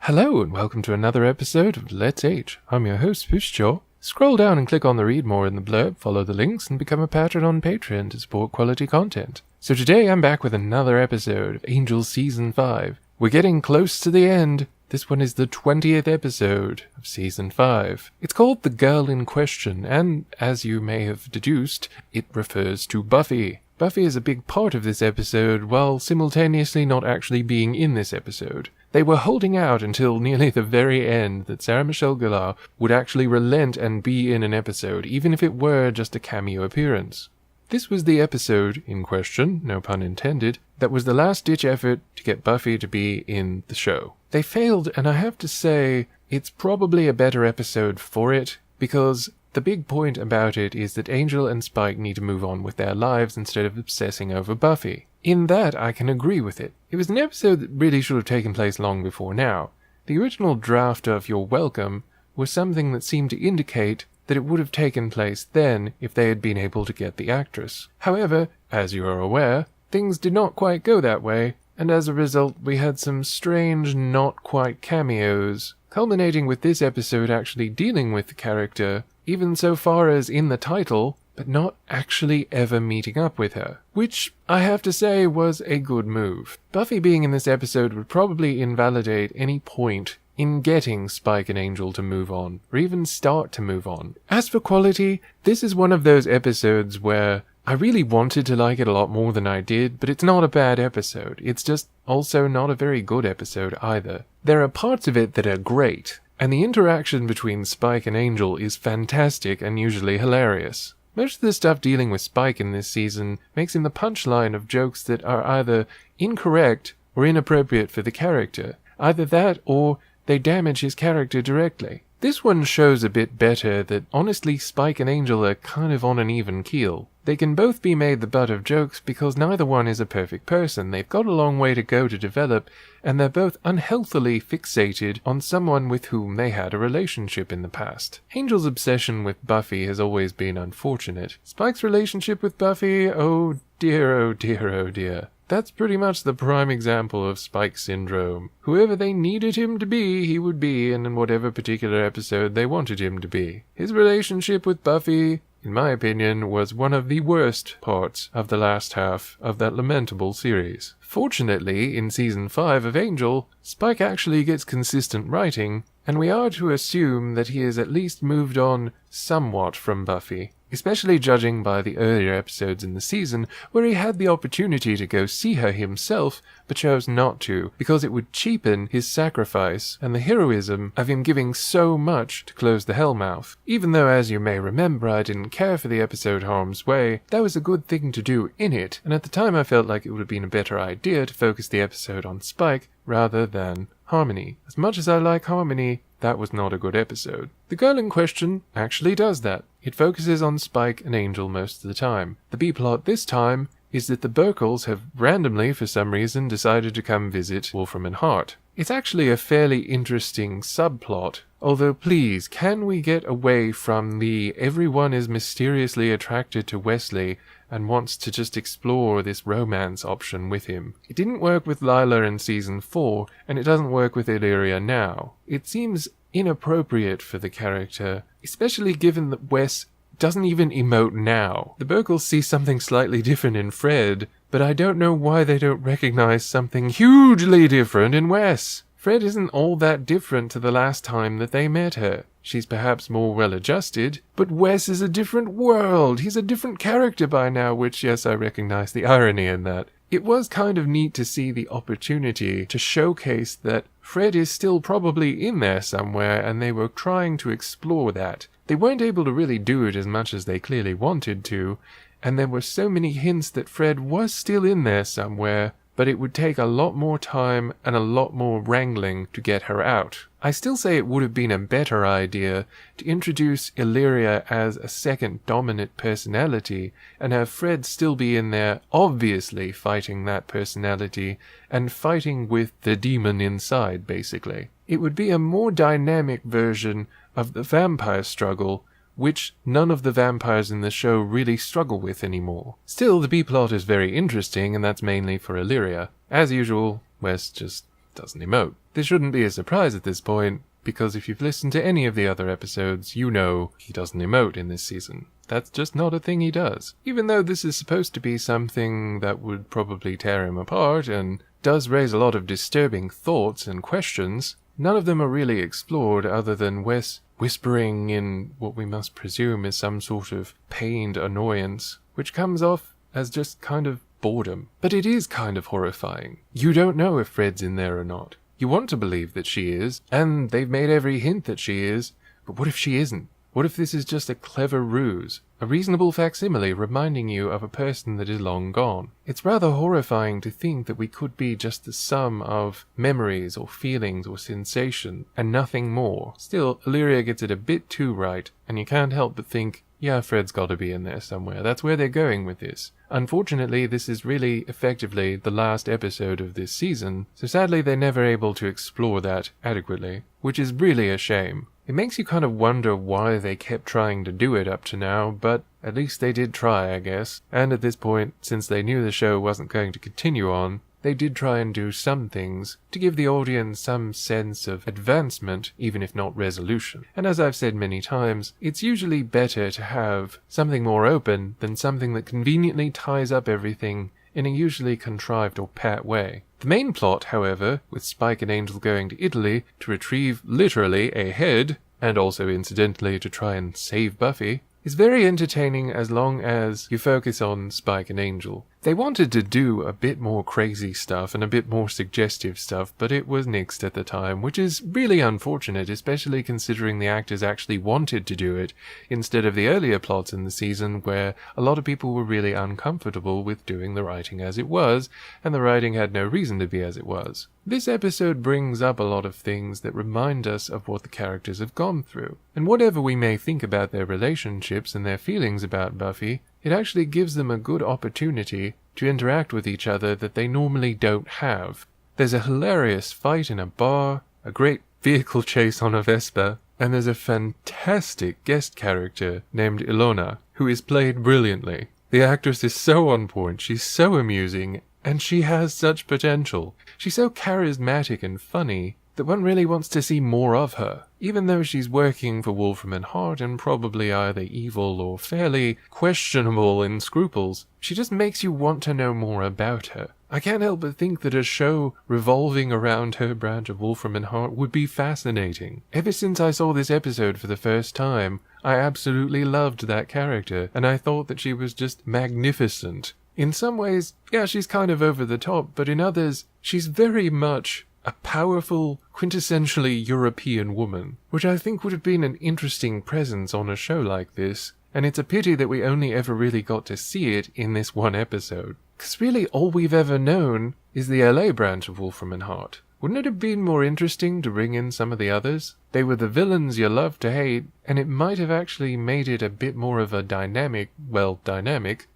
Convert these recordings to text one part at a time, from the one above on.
Hello and welcome to another episode of Let's H. I'm your host, Pushjaw. Scroll down and click on the read more in the blurb, follow the links, and become a patron on Patreon to support quality content. So today I'm back with another episode of Angel Season 5. We're getting close to the end. This one is the 20th episode of Season 5. It's called The Girl in Question, and as you may have deduced, it refers to Buffy. Buffy is a big part of this episode, while simultaneously not actually being in this episode. They were holding out until nearly the very end that Sarah Michelle Gellar would actually relent and be in an episode, even if it were just a cameo appearance. This was the episode in question, no pun intended, that was the last-ditch effort to get Buffy to be in the show. They failed, and I have to say, it's probably a better episode for it, because the big point about it is that Angel and Spike need to move on with their lives instead of obsessing over Buffy. In that, I can agree with it. It was an episode that really should have taken place long before now. The original draft of You're Welcome was something that seemed to indicate that it would have taken place then if they had been able to get the actress. However, as you are aware, things did not quite go that way, and as a result we had some strange not quite cameos, culminating with this episode actually dealing with the character, even so far as in the title, but not actually ever meeting up with her, which I have to say was a good move. Buffy being in this episode would probably invalidate any point in getting Spike and Angel to move on, or even start to move on. As for quality, this is one of those episodes where I really wanted to like it a lot more than I did, but it's not a bad episode. It's just also not a very good episode either. There are parts of it that are great, and the interaction between Spike and Angel is fantastic and usually hilarious. Most of the stuff dealing with Spike in this season makes him the punchline of jokes that are either incorrect or inappropriate for the character. Either that or they damage his character directly. This one shows a bit better that honestly Spike and Angel are kind of on an even keel. They can both be made the butt of jokes because neither one is a perfect person. They've got a long way to go to develop, and they're both unhealthily fixated on someone with whom they had a relationship in the past. Angel's obsession with Buffy has always been unfortunate. Spike's relationship with Buffy, oh dear, oh dear, oh dear. That's pretty much the prime example of Spike syndrome. Whoever they needed him to be, he would be, and in whatever particular episode they wanted him to be. His relationship with Buffy, in my opinion, was one of the worst parts of the last half of that lamentable series. Fortunately, in Season 5 of Angel, Spike actually gets consistent writing, and we are to assume that he has at least moved on somewhat from Buffy, especially judging by the earlier episodes in the season where he had the opportunity to go see her himself but chose not to because it would cheapen his sacrifice and the heroism of him giving so much to close the Hellmouth. Even though, as you may remember, I didn't care for the episode Harm's Way, that was a good thing to do in it, and at the time I felt like it would have been a better idea to focus the episode on Spike rather than Harmony. As much as I like Harmony, that was not a good episode. The Girl in Question actually does that. It focuses on Spike and Angel most of the time. The B-plot this time is that the Burkles have randomly, for some reason, decided to come visit Wolfram and Hart. It's actually a fairly interesting subplot, although please, can we get away from the everyone is mysteriously attracted to Wesley and wants to just explore this romance option with him. It didn't work with Lila in Season 4, and it doesn't work with Illyria now. It seems inappropriate for the character, especially given that Wes doesn't even emote now. The Burkles see something slightly different in Fred, but I don't know why they don't recognize something hugely different in Wes. Fred isn't all that different to the last time that they met her. She's perhaps more well-adjusted, but Wes is a different world. He's a different character by now, which, yes, I recognize the irony in that. It was kind of neat to see the opportunity to showcase that Fred is still probably in there somewhere, and they were trying to explore that. They weren't able to really do it as much as they clearly wanted to, and there were so many hints that Fred was still in there somewhere, but it would take a lot more time and a lot more wrangling to get her out. I still say it would have been a better idea to introduce Illyria as a second dominant personality and have Fred still be in there obviously fighting that personality and fighting with the demon inside, basically. It would be a more dynamic version of the vampire struggle, which none of the vampires in the show really struggle with anymore. Still, the B-plot is very interesting, and that's mainly for Illyria. As usual, Wes just doesn't emote. This shouldn't be a surprise at this point, because if you've listened to any of the other episodes, you know he doesn't emote in this season. That's just not a thing he does. Even though this is supposed to be something that would probably tear him apart and does raise a lot of disturbing thoughts and questions, none of them are really explored other than Wes whispering in what we must presume is some sort of pained annoyance, which comes off as just kind of boredom. But it is kind of horrifying. You don't know if Fred's in there or not. You want to believe that she is, and they've made every hint that she is, but what if she isn't? What if this is just a clever ruse? A reasonable facsimile reminding you of a person that is long gone? It's rather horrifying to think that we could be just the sum of memories or feelings or sensation, and nothing more. Still, Illyria gets it a bit too right, and you can't help but think, yeah, Fred's got to be in there somewhere. That's where they're going with this. Unfortunately, this is really effectively the last episode of this season, so sadly they're never able to explore that adequately, which is really a shame. It makes you kind of wonder why they kept trying to do it up to now, but at least they did try, I guess. And at this point, since they knew the show wasn't going to continue on, they did try and do some things to give the audience some sense of advancement, even if not resolution. And as I've said many times, it's usually better to have something more open than something that conveniently ties up everything in a usually contrived or pat way. The main plot, however, with Spike and Angel going to Italy to retrieve literally a head, and also incidentally to try and save Buffy, is very entertaining as long as you focus on Spike and Angel. They wanted to do a bit more crazy stuff and a bit more suggestive stuff, but it was nixed at the time, which is really unfortunate, especially considering the actors actually wanted to do it, instead of the earlier plots in the season where a lot of people were really uncomfortable with doing the writing as it was, and the writing had no reason to be as it was. This episode brings up a lot of things that remind us of what the characters have gone through, and whatever we may think about their relationships and their feelings about Buffy, it actually gives them a good opportunity to interact with each other that they normally don't have. There's a hilarious fight in a bar, a great vehicle chase on a Vespa, and there's a fantastic guest character named Ilona, who is played brilliantly. The actress is so on point, she's so amusing, and she has such potential. She's so charismatic and funny that one really wants to see more of her. Even though she's working for Wolfram and Hart and probably either evil or fairly questionable in scruples, she just makes you want to know more about her. I can't help but think that a show revolving around her branch of Wolfram and Hart would be fascinating. Ever since I saw this episode for the first time, I absolutely loved that character, and I thought that she was just magnificent. In some ways, yeah, she's kind of over the top, but in others, she's very much a powerful, quintessentially European woman, which I think would have been an interesting presence on a show like this, and it's a pity that we only ever really got to see it in this one episode. Because really all we've ever known is the LA branch of Wolfram and Hart. Wouldn't it have been more interesting to bring in some of the others? They were the villains you love to hate, and it might have actually made it a bit more of a dynamic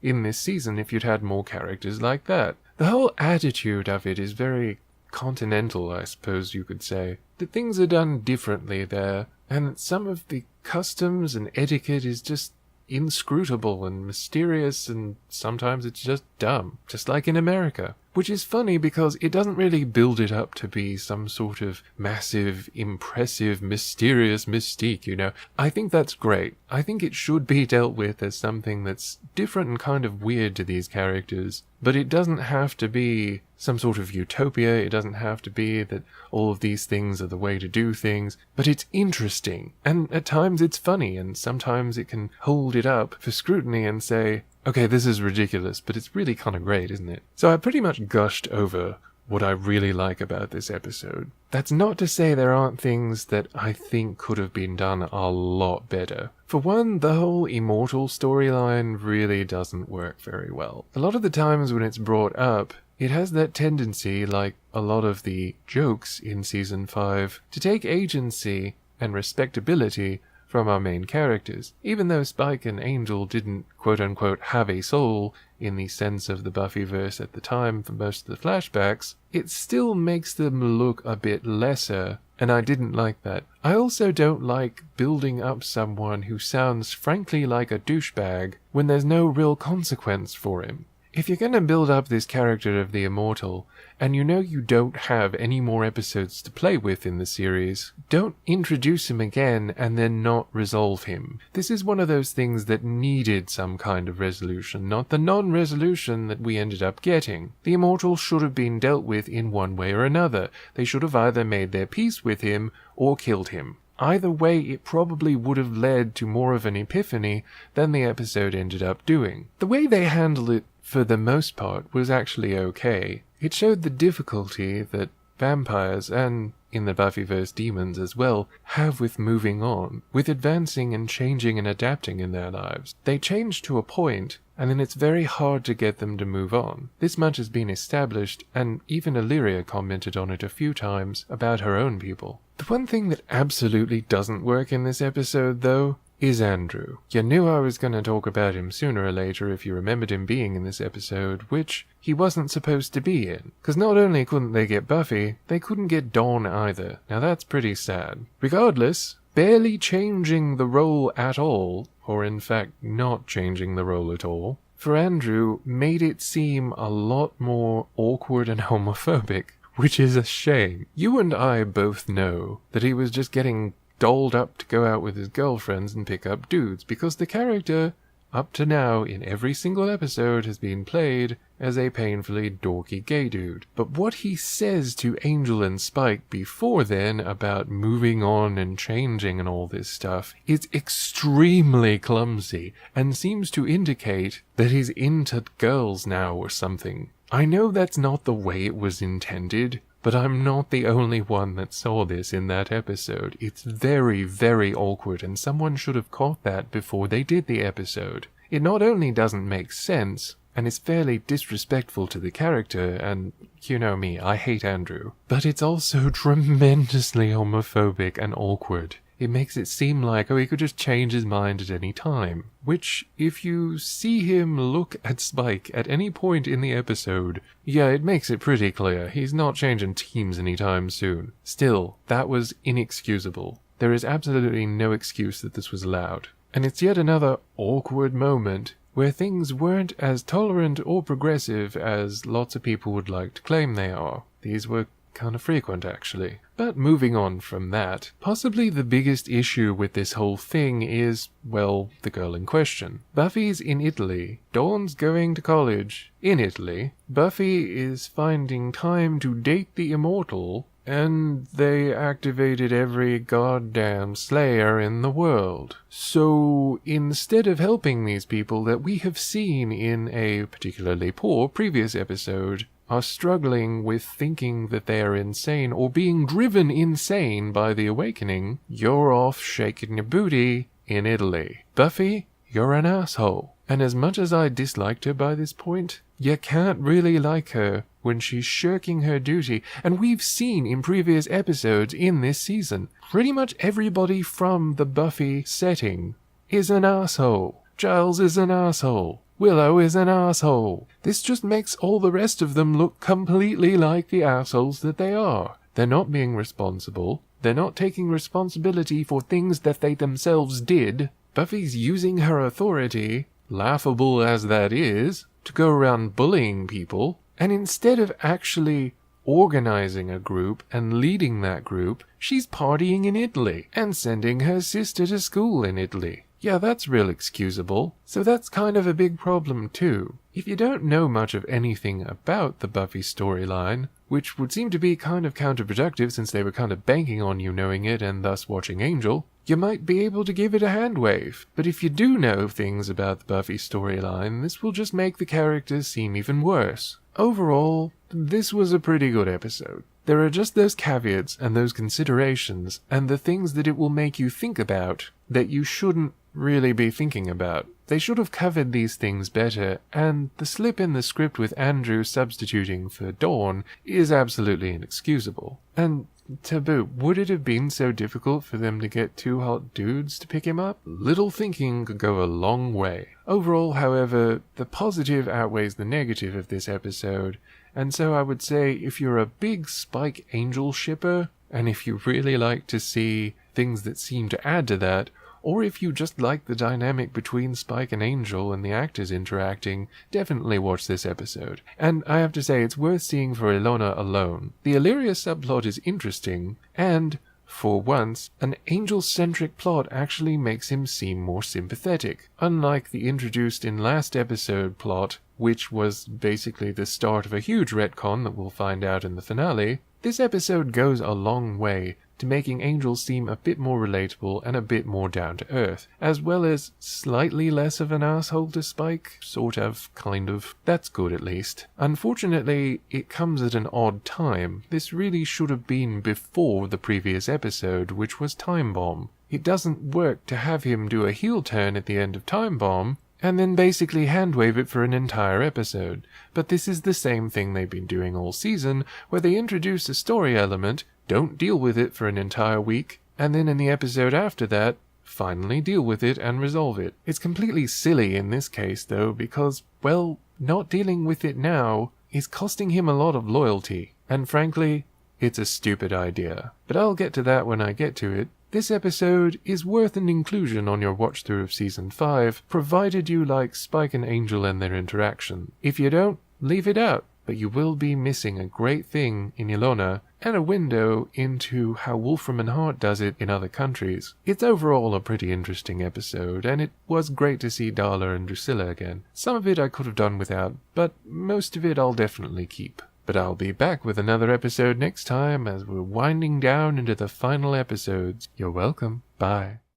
in this season if you'd had more characters like that. The whole attitude of it is very continental, I suppose you could say. That things are done differently there, and that some of the customs and etiquette is just inscrutable and mysterious, and sometimes it's just dumb, just like in America. Which is funny because it doesn't really build it up to be some sort of massive, impressive, mysterious mystique, you know. I think that's great. I think it should be dealt with as something that's different and kind of weird to these characters. But it doesn't have to be some sort of utopia. It doesn't have to be that all of these things are the way to do things. But it's interesting. And at times it's funny. And sometimes it can hold it up for scrutiny and say, okay, this is ridiculous, but it's really kind of great, isn't it? So I pretty much gushed over what I really like about this episode. That's not to say there aren't things that I think could have been done a lot better. For one, the whole immortal storyline really doesn't work very well. A lot of the times when it's brought up, it has that tendency, like a lot of the jokes in Season 5, to take agency and respectability from our main characters. Even though Spike and Angel didn't quote-unquote have a soul in the sense of the Buffyverse at the time for most of the flashbacks, it still makes them look a bit lesser, and I didn't like that. I also don't like building up someone who sounds frankly like a douchebag when there's no real consequence for him. if you're going to build up this character of the Immortal, and you know you don't have any more episodes to play with in the series, don't introduce him again and then not resolve him. This is one of those things that needed some kind of resolution, not the non-resolution that we ended up getting. The Immortal should have been dealt with in one way or another. They should have either made their peace with him or killed him. Either way, it probably would have led to more of an epiphany than the episode ended up doing. The way they handled it, for the most part, was actually okay. It showed the difficulty that vampires, and in the Buffyverse demons as well, have with moving on, with advancing and changing and adapting in their lives. They change to a point, and then it's very hard to get them to move on. This much has been established, and even Illyria commented on it a few times about her own people. The one thing that absolutely doesn't work in this episode, though, is Andrew. You knew I was going to talk about him sooner or later if you remembered him being in this episode, which he wasn't supposed to be in. Because not only couldn't they get Buffy, they couldn't get Dawn either. Now that's pretty sad. Regardless, barely changing the role at all, or in fact not changing the role at all, for Andrew made it seem a lot more awkward and homophobic, which is a shame. You and I both know that he was just getting dolled up to go out with his girlfriends and pick up dudes, because the character, up to now, in every single episode, has been played as a painfully dorky gay dude. But what he says to Angel and Spike before then about moving on and changing and all this stuff is extremely clumsy, and seems to indicate that he's into girls now or something. I know that's not the way it was intended, but I'm not the only one that saw this in that episode. It's very, very awkward, and someone should have caught that before they did the episode. It not only doesn't make sense, and is fairly disrespectful to the character, and you know me, I hate Andrew, but it's also tremendously homophobic and awkward. It makes it seem like, oh, he could just change his mind at any time. Which, if you see him look at Spike at any point in the episode, yeah, it makes it pretty clear he's not changing teams anytime soon. Still, that was inexcusable. There is absolutely no excuse that this was allowed. And it's yet another awkward moment where things weren't as tolerant or progressive as lots of people would like to claim they are. These were kind of frequent, actually. But moving on from that, possibly the biggest issue with this whole thing is, well, the girl in question. Buffy's in Italy. Dawn's going to college in Italy. Buffy is finding time to date the Immortal, and they activated every goddamn Slayer in the world. So, instead of helping these people that we have seen in a particularly poor previous episode, are struggling with thinking that they are insane or being driven insane by the awakening, you're off shaking your booty in Italy. Buffy, you're an asshole. And as much as I disliked her by this point, you can't really like her when she's shirking her duty. And we've seen in previous episodes in this season, pretty much everybody from the Buffy setting is an asshole. Giles is an asshole. Willow is an asshole. This just makes all the rest of them look completely like the assholes that they are. They're not being responsible. They're not taking responsibility for things that they themselves did. Buffy's using her authority, laughable as that is, to go around bullying people. And instead of actually organizing a group and leading that group, she's partying in Italy and sending her sister to school in Italy. Yeah, that's real excusable. So that's kind of a big problem too. If you don't know much of anything about the Buffy storyline, which would seem to be kind of counterproductive since they were kind of banking on you knowing it and thus watching Angel, you might be able to give it a hand wave. But if you do know things about the Buffy storyline, this will just make the characters seem even worse. Overall, this was a pretty good episode. There are just those caveats and those considerations and the things that it will make you think about that you shouldn't really be thinking about. They should have covered these things better, and the slip in the script with Andrew substituting for Dawn is absolutely inexcusable. And to boot, would it have been so difficult for them to get two hot dudes to pick him up? Little thinking could go a long way. Overall, however, the positive outweighs the negative of this episode, and so I would say if you're a big Spike Angel shipper, and if you really like to see things that seem to add to that, or if you just like the dynamic between Spike and Angel and the actors interacting, definitely watch this episode. And I have to say, it's worth seeing for Ilona alone. The Illyria subplot is interesting, and for once, an angel-centric plot actually makes him seem more sympathetic, unlike the introduced in last episode plot, which was basically the start of a huge retcon that we'll find out in the finale. This episode goes a long way to making Angel seem a bit more relatable and a bit more down to earth, as well as slightly less of an asshole to Spike, sort of, kind of. That's good at least. Unfortunately, it comes at an odd time. This really should have been before the previous episode, which was Time Bomb. It doesn't work to have him do a heel turn at the end of Time Bomb, and then basically handwave it for an entire episode. But this is the same thing they've been doing all season, where they introduce a story element, don't deal with it for an entire week, and then in the episode after that, finally deal with it and resolve it. It's completely silly in this case though, because, well, not dealing with it now is costing him a lot of loyalty, and frankly, it's a stupid idea. But I'll get to that when I get to it. This episode is worth an inclusion on your watch through of Season 5, provided you like Spike and Angel and their interaction. If you don't, leave it out, but you will be missing a great thing in Ilona, and a window into how Wolfram and Hart does it in other countries. It's overall a pretty interesting episode, and it was great to see Darla and Drusilla again. Some of it I could have done without, but most of it I'll definitely keep. But I'll be back with another episode next time as we're winding down into the final episodes. You're welcome. Bye.